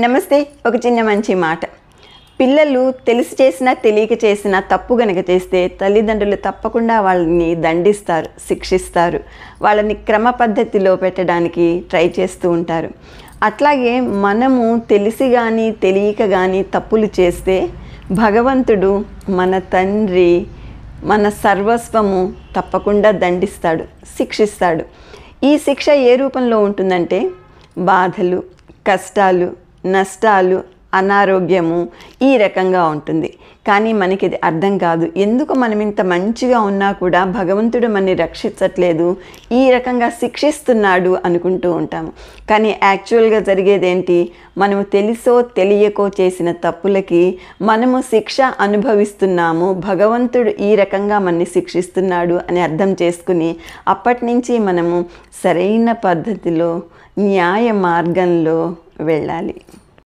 నమస్తే. ఒక చిన్న మంచి మాట. పిల్లలు తెలిసి చేసినా తెలియక చేసిన తప్పు గనక చేస్తే తల్లిదండ్రులు తప్పకుండా వాళ్ళని దండిస్తారు, శిక్షిస్తారు, వాళ్ళని క్రమ పద్ధతిలో పెట్టడానికి ట్రై చేస్తూ ఉంటారు. అట్లాగే మనము తెలిసి కానీ తెలియక కానీ తప్పులు చేస్తే భగవంతుడు, మన తండ్రి, మన సర్వస్వము తప్పకుండా దండిస్తాడు, శిక్షిస్తాడు. ఈ శిక్ష ఏ రూపంలో ఉంటుందంటే బాధలు, కష్టాలు, నష్టాలు, అనారోగ్యము ఈ రకంగా ఉంటుంది. కానీ మనకి ఇది అర్థం కాదు. ఎందుకు మనం ఇంత మంచిగా ఉన్నా కూడా భగవంతుడు మనని రక్షించట్లేదు, ఈ రకంగా శిక్షిస్తున్నాడు అనుకుంటూ ఉంటాము. కానీ యాక్చువల్గా జరిగేదేంటి? మనము తెలిసో తెలియకో చేసిన తప్పులకి మనము శిక్ష అనుభవిస్తున్నాము, భగవంతుడు ఈ రకంగా మనని శిక్షిస్తున్నాడు అని అర్థం చేసుకుని అప్పటి నుంచి మనము సరైన పద్ధతిలో న్యాయ మార్గంలో వెళ్ళాలి.